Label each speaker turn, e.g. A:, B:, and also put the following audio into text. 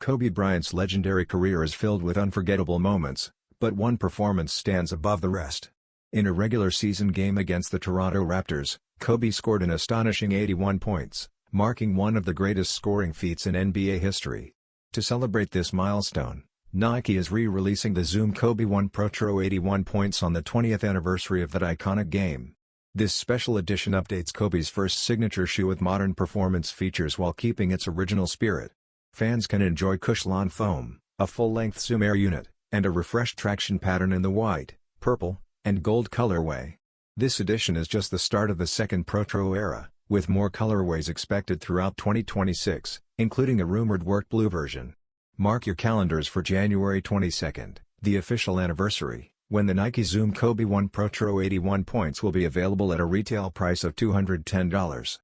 A: Kobe Bryant's legendary career is filled with unforgettable moments, but one performance stands above the rest. In a regular season game against the Toronto Raptors, Kobe scored an astonishing 81 points, marking one of the greatest scoring feats in NBA history. To celebrate this milestone, Nike is re-releasing the Zoom Kobe 1 Protro 81 points on the 20th anniversary of that iconic game. This special edition updates Kobe's first signature shoe with modern performance features while keeping its original spirit. Fans can enjoy Cushlon foam, a full-length Zoom Air unit, and a refreshed traction pattern in the white, purple, and gold colorway. This edition is just the start of the second Protro era, with more colorways expected throughout 2026, including a rumored work blue version. Mark your calendars for January 22nd, the official anniversary, when the Nike Zoom Kobe 1 Protro 81 points will be available at a retail price of $210.